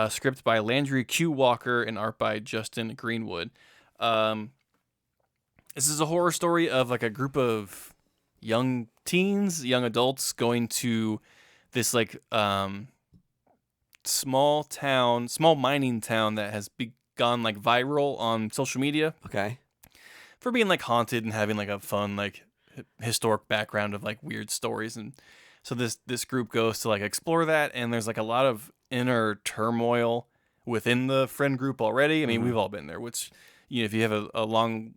Script by Landry Q. Walker and art by Justin Greenwood. This is a horror story of like a group of young teens, young adults going to this like small mining town that has gone like viral on social media. Okay. For being like haunted and having like a fun like historic background of like weird stories. And so this group goes to like explore that, and there's like a lot of inner turmoil within the friend group already. I mean, we've all been there, which, you know, if you have a long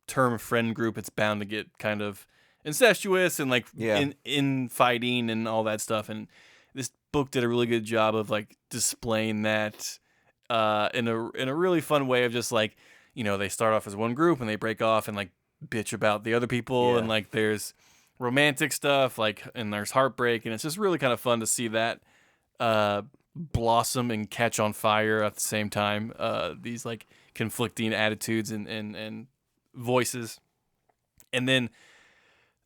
term friend group, it's bound to get kind of incestuous and like in fighting and all that stuff. And this book did a really good job of like displaying that in a really fun way of just like, you know, they start off as one group and they break off and like bitch about the other people, and like there's romantic stuff, like, and there's heartbreak, and it's just really kind of fun to see that blossom and catch on fire at the same time. These like conflicting attitudes and voices. And then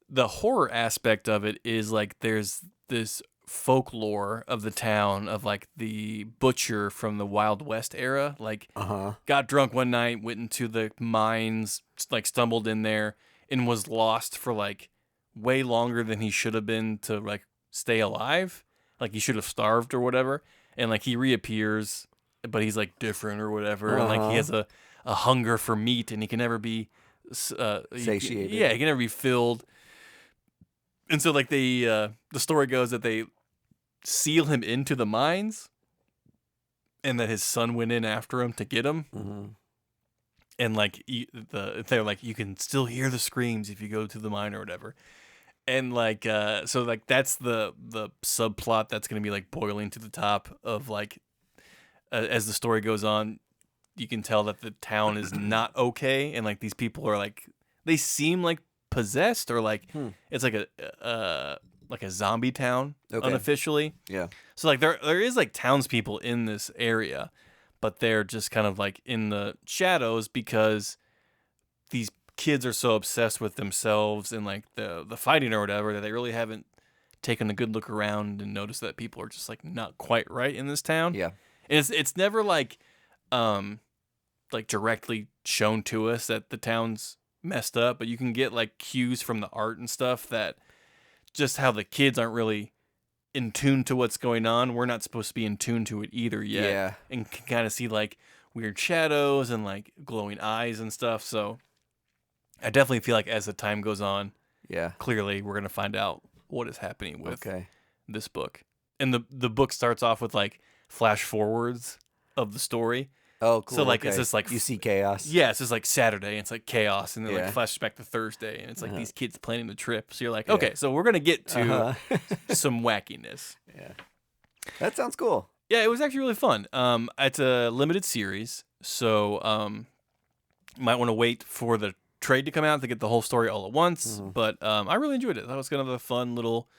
the horror aspect of it is like there's this folklore of the town of like the butcher from the Wild West era, like got drunk one night, went into the mines, like stumbled in there and was lost for like way longer than he should have been to like stay alive. Like he should have starved or whatever. And like he reappears, but he's like different or whatever. And like he has a hunger for meat, and he can never be satiated. He can never be filled. And so like the story goes that they seal him into the mines, and that his son went in after him to get him. And like they're like, you can still hear the screams if you go to the mine or whatever. And like so like that's the subplot that's going to be like boiling to the top of like as the story goes on. You can tell that the town is not okay, and like these people are like, they seem like possessed, or like it's like a zombie town unofficially. Yeah. So like there is like townspeople in this area, but they're just kind of like in the shadows because these kids are so obsessed with themselves and like the fighting or whatever that they really haven't taken a good look around and noticed that people are just like not quite right in this town. Yeah. And it's never like directly shown to us that the town's messed up, but you can get like cues from the art and stuff that just how the kids aren't really in tune to what's going on. We're not supposed to be in tune to it either yet. Yeah. And can kind of see like weird shadows and like glowing eyes and stuff. So I definitely feel like as the time goes on, clearly we're going to find out what is happening with this book. And the book starts off with like flash forwards of the story. Oh, cool. So like it's just like you see chaos. Yeah, it's just like Saturday, and it's like chaos, and then like flashes back to Thursday, and it's like these kids planning the trip. So you're like, okay, so we're gonna get to some wackiness. Yeah, that sounds cool. Yeah, it was actually really fun. It's a limited series, so you might want to wait for the trade to come out to get the whole story all at once. But I really enjoyed it. That was kind of a fun little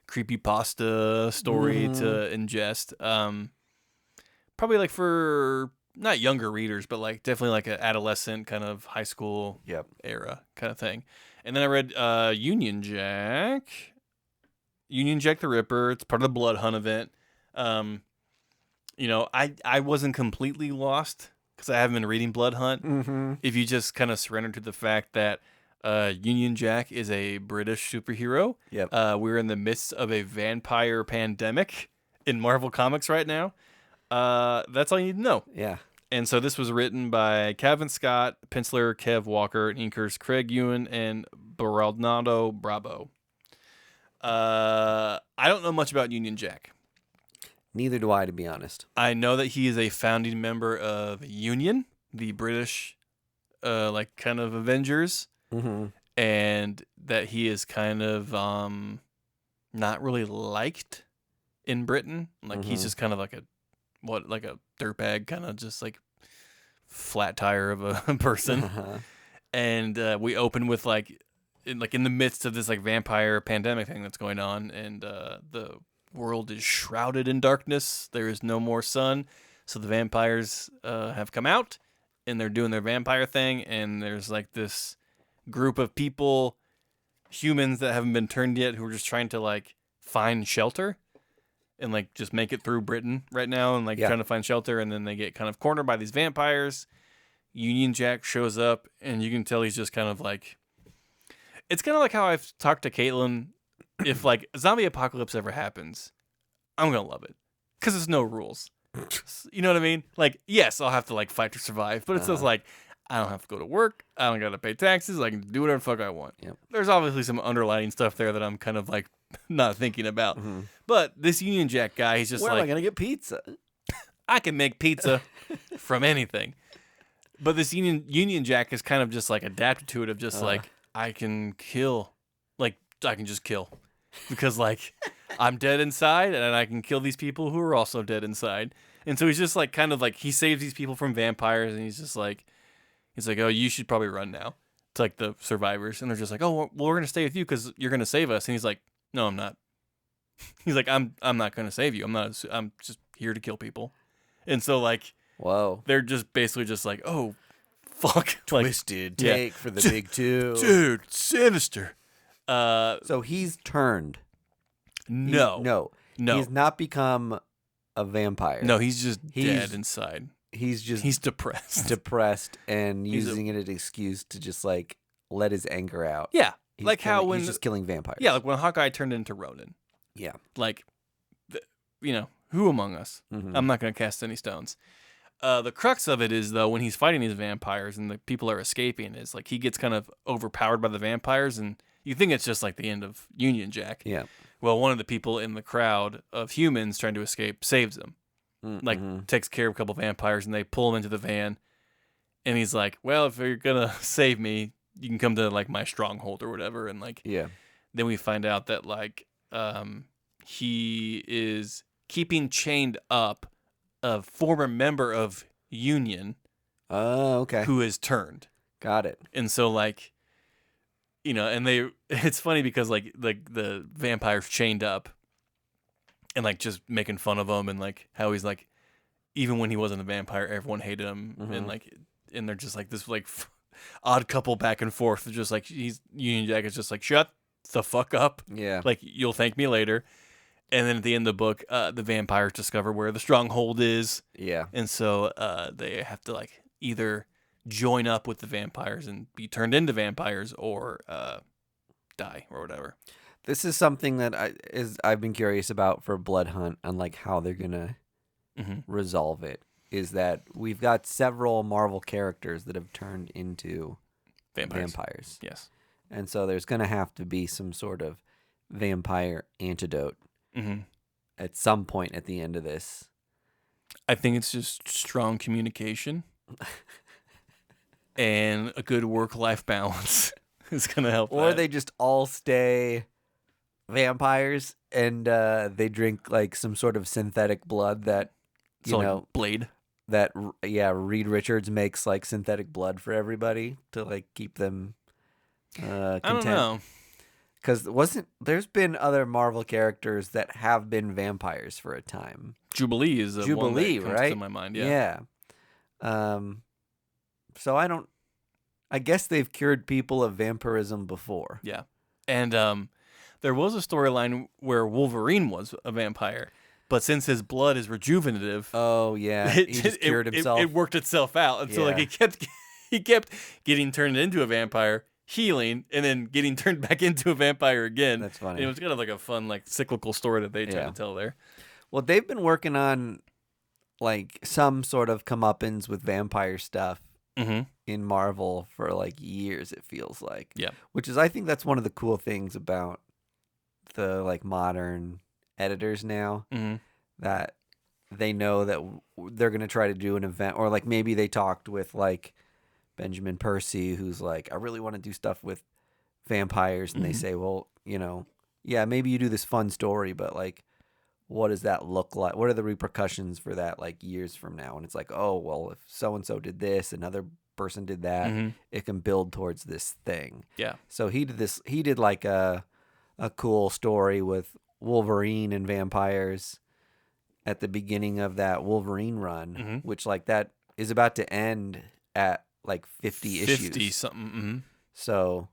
creepypasta story to ingest. Probably like for not younger readers, but like definitely like an adolescent kind of high school era kind of thing. And then I read Union Jack the Ripper. It's part of the Blood Hunt event. You know, I wasn't completely lost because I haven't been reading Blood Hunt. If you just kind of surrender to the fact that Union Jack is a British superhero. We're in the midst of a vampire pandemic in Marvel Comics right now. That's all you need to know. Yeah. And so this was written by Kevin Scott, penciler Kev Walker, and inkers Craig Ewan and Bernardo Bravo. I don't know much about Union Jack. Neither do I, to be honest. I know that he is a founding member of Union, the British, like kind of Avengers, and that he is kind of not really liked in Britain. Like he's just kind of like a dirtbag, kind of just like flat tire of a person. And we open with like in the midst of this like vampire pandemic thing that's going on, and the world is shrouded in darkness. There is no more sun, so the vampires have come out, and they're doing their vampire thing. And there's like this group of people, humans that haven't been turned yet, who are just trying to like find shelter and like just make it through Britain right now and like trying to find shelter, and then they get kind of cornered by these vampires. Union Jack shows up, and you can tell he's just kind of like, it's kind of like how I've talked to Caitlin. If like a zombie apocalypse ever happens, I'm gonna love it because there's no rules. You know what I mean? Like, yes, I'll have to like fight to survive, but it's just like I don't have to go to work. I don't gotta pay taxes. I can do whatever the fuck I want. Yep. There's obviously some underlying stuff there that I'm kind of like not thinking about. But this Union Jack guy, he's just Where like, am I gonna get pizza? I can make pizza from anything. But this Union Jack is kind of just like adapted to it of just like, I can kill. Like, I can just kill. Because like, I'm dead inside and I can kill these people who are also dead inside. And so he's just like, kind of like, he saves these people from vampires, and he's like, oh, you should probably run now. To like the survivors. And they're just like, oh, well, we're going to stay with you because you're going to save us. And he's like, no, I'm not. He's like, I'm not going to save you. I'm just here to kill people. And so like, whoa, they're just basically just like, oh, fuck. Twisted take for the big two. Dude, sinister. So he's turned. No. He's not become a vampire. No, he's just dead inside. He's depressed. And using it as an excuse to just like let his anger out. Yeah. He's just killing vampires. Yeah, like when Hawkeye turned into Ronin. Yeah. Like, who among us? I'm not going to cast any stones. The crux of it is, though, when he's fighting these vampires and the people are escaping, is like he gets kind of overpowered by the vampires, and you think it's just like the end of Union Jack. Yeah. Well, one of the people in the crowd of humans trying to escape saves him. Like, takes care of a couple vampires, and they pull him into the van. And he's like, well, if you're going to save me, you can come to, like, my stronghold or whatever. And, like, then we find out that, like, he is keeping chained up a former member of Union. Oh, okay. Who is turned. Got it. And so, like, and it's funny because, like the vampire's chained up and, like, just making fun of him, and, like, how he's, like, even when he wasn't a vampire, everyone hated him. And, like, and they're just, like, this, like, odd couple back and forth. They're just, like, Union Jack is just, like, shut the fuck up. Yeah. Like, you'll thank me later. And then at the end of the book, the vampires discover where the stronghold is. Yeah. And so they have to, like, either join up with the vampires and be turned into vampires or die or whatever. This is something that I've been curious about for Blood Hunt, on like how they're gonna resolve it. Is that we've got several Marvel characters that have turned into vampires. Yes. And so there's gonna have to be some sort of vampire antidote at some point at the end of this. I think it's just strong communication and a good work-life balance is going to help. Or they just all stay vampires and they drink like some sort of synthetic blood that, like Blade. That, Reed Richards makes like synthetic blood for everybody to like keep them content. I don't know. Because there's been other Marvel characters that have been vampires for a time. Jubilee is one that comes right? to my mind. Yeah. So I guess they've cured people of vampirism before. Yeah. And there was a storyline where Wolverine was a vampire, but since his blood is rejuvenative, he just cured himself. It worked itself out, and so like he kept getting turned into a vampire, healing, and then getting turned back into a vampire again. That's funny. And it was kind of like a fun, like, cyclical story that they tried to tell there. Well, they've been working on like some sort of comeuppance with vampire stuff in Marvel for like years. It feels like, which is, I think that's one of the cool things about the like modern editors now, that they know that they're gonna try to do an event, or like maybe they talked with like Benjamin Percy, who's like, I really want to do stuff with vampires, and they say, well, maybe you do this fun story, but like, what does that look like? What are the repercussions for that like years from now? And it's like, oh, well, if so-and-so did this, another person did that, it can build towards this thing. Yeah. So he did like a cool story with Wolverine and vampires at the beginning of that Wolverine run, which like that is about to end at like 50 issues. 50 something. So,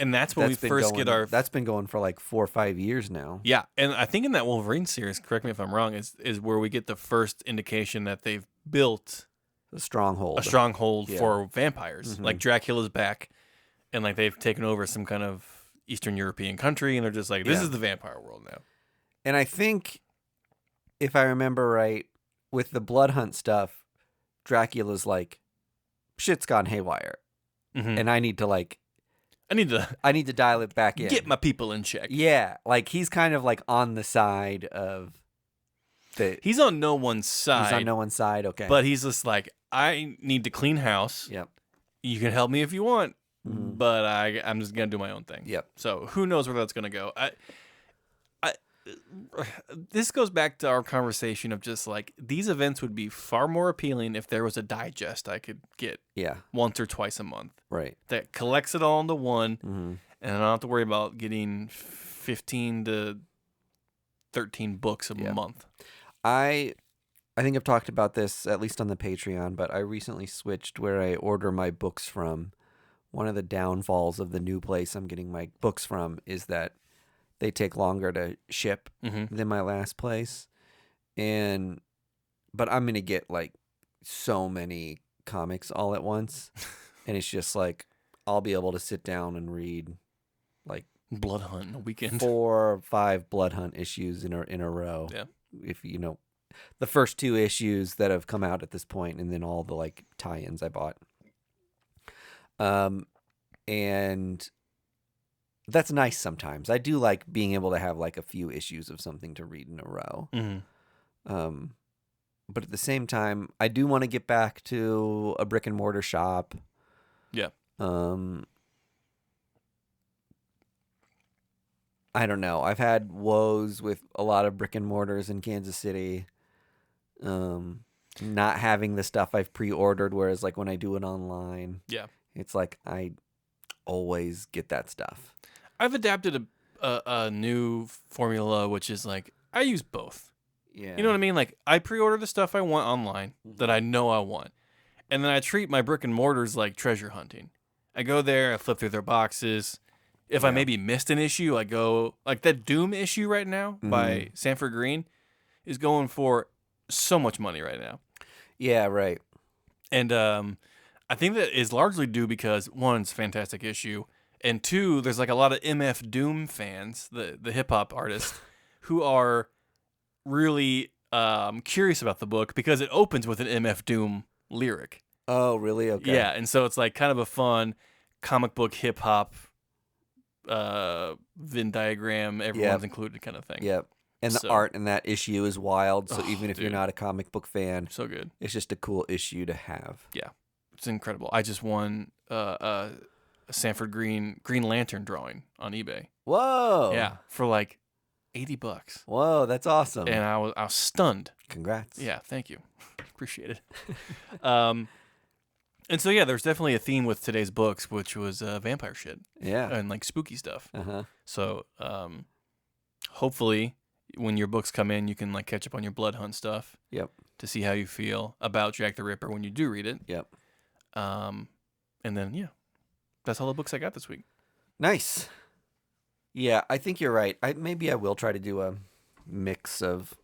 and that's when we first get our. That's been going for like 4 or 5 years now. Yeah, and I think in that Wolverine series, correct me if I'm wrong, is where we get the first indication that they've built a stronghold for vampires. Mm-hmm. Like Dracula's back, and like they've taken over some kind of Eastern European country, and they're just like, this is the vampire world now. And I think, if I remember right, with the Blood Hunt stuff, Dracula's like, shit's gone haywire, and I need to dial it back in, get my people in check. Yeah, like he's kind of like on the side of the. He's on no one's side. He's on no one's side. Okay, but he's just like, I need to clean house. Yep. You can help me if you want, but I'm just gonna do my own thing. Yep. So who knows where that's gonna go? This goes back to our conversation of just like these events would be far more appealing if there was a digest I could get once or twice a month. Right. That collects it all into one, and I don't have to worry about getting 15 to 13 books a month. I think I've talked about this at least on the Patreon, but I recently switched where I order my books from. One of the downfalls of the new place I'm getting my books from is that they take longer to ship than my last place. But I'm going to get like so many comics all at once. And it's just like, I'll be able to sit down and read like Blood Hunt in a weekend. 4 or 5 Blood Hunt issues in a row. Yeah. If the first 2 issues that have come out at this point, and then all the like tie-ins I bought. And that's nice sometimes. I do like being able to have like a few issues of something to read in a row. But at the same time, I do want to get back to a brick and mortar shop. Yeah. I don't know. I've had woes with a lot of brick and mortars in Kansas City. Not having the stuff I've pre-ordered, whereas like when I do it online, it's like I always get that stuff. I've adapted a new formula, which is like I use both. Yeah. You know what I mean? Like I pre-order the stuff I want online that I know I want, and then I treat my brick and mortars like treasure hunting. I go there, I flip through their boxes. If I maybe missed an issue, I go like that Doom issue right now by Sanford Green is going for so much money right now. Yeah, right. And I think that is largely due because one, it's a fantastic issue. And 2, there's like a lot of MF Doom fans, the hip hop artist, who are really curious about the book because it opens with an MF Doom lyric. Oh, really? Okay. Yeah, and so it's like kind of a fun comic book hip hop Venn diagram, everyone's included kind of thing. Yep. And the art in that issue is wild. So even if you're not a comic book fan, so good. It's just a cool issue to have. Yeah, it's incredible. I just won a Sanford Green Lantern drawing on eBay. Whoa! Yeah, for like $80. Whoa, that's awesome! And I was stunned. Congrats! Yeah, thank you. Appreciate it. And so there's definitely a theme with today's books, which was vampire shit. Yeah, and like spooky stuff. So hopefully, when your books come in, you can like catch up on your Blood Hunt stuff. Yep. To see how you feel about Jack the Ripper when you do read it. Yep. And then that's all the books I got this week. Nice. Yeah, I think you're right. Maybe I will try to do a mix of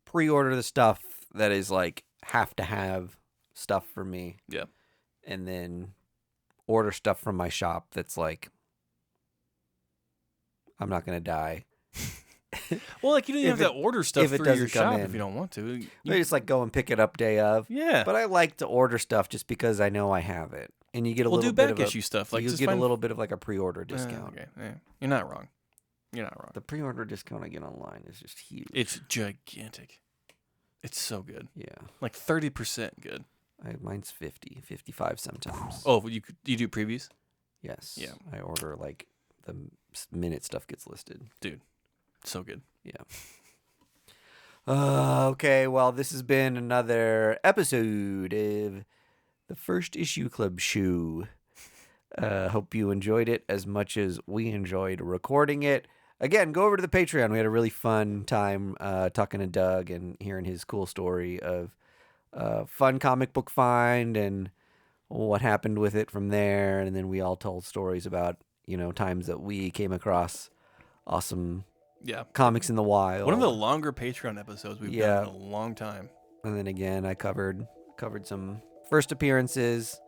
pre-order the stuff that is like have to have stuff for me. Yeah. And then order stuff from my shop that's like I'm not going to die. Well, like you don't even have to order stuff for your shop if you don't want to. You just like go and pick it up day of. Yeah. But I like to order stuff just because I know I have it. And you get a little bit of issue stuff. Like you get a little bit of like a pre-order discount. Okay. Yeah. You're not wrong. The pre-order discount I get online is just huge. It's gigantic. It's so good. Yeah. Like 30% good. Mine's 50, 55 sometimes. Oh, you do previews? Yes. Yeah. I order like the minute stuff gets listed. Dude, so good. Yeah. Okay, well, this has been another episode of the First Issue Club Show. Hope you enjoyed it as much as we enjoyed recording it. Again, go over to the Patreon. We had a really fun time talking to Doug and hearing his cool story of fun comic book find and what happened with it from there. And then we all told stories about, times that we came across awesome comics in the wild. One of the longer Patreon episodes we've done in a long time. And then again, I covered some first appearances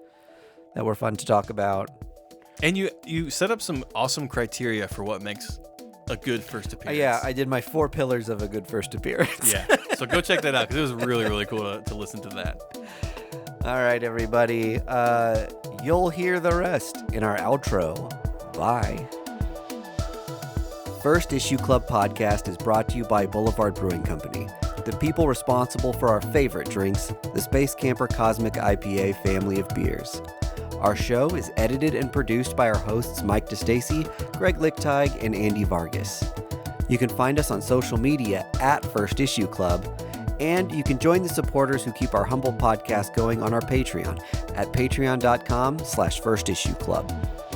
that were fun to talk about. And you set up some awesome criteria for what makes a good first appearance. Yeah, I did my 4 pillars of a good first appearance. Yeah, so go check that out because it was really, really cool to listen to that. All right, everybody. You'll hear the rest in our outro. Bye. First Issue Club podcast is brought to you by Boulevard Brewing Company, the people responsible for our favorite drinks, the Space Camper Cosmic IPA family of beers. Our show is edited and produced by our hosts Mike DeStacy, Greg Lichtig, and Andy Vargas. You can find us on social media at First Issue Club, and you can join the supporters who keep our humble podcast going on our Patreon at patreon.com/firstissueclub.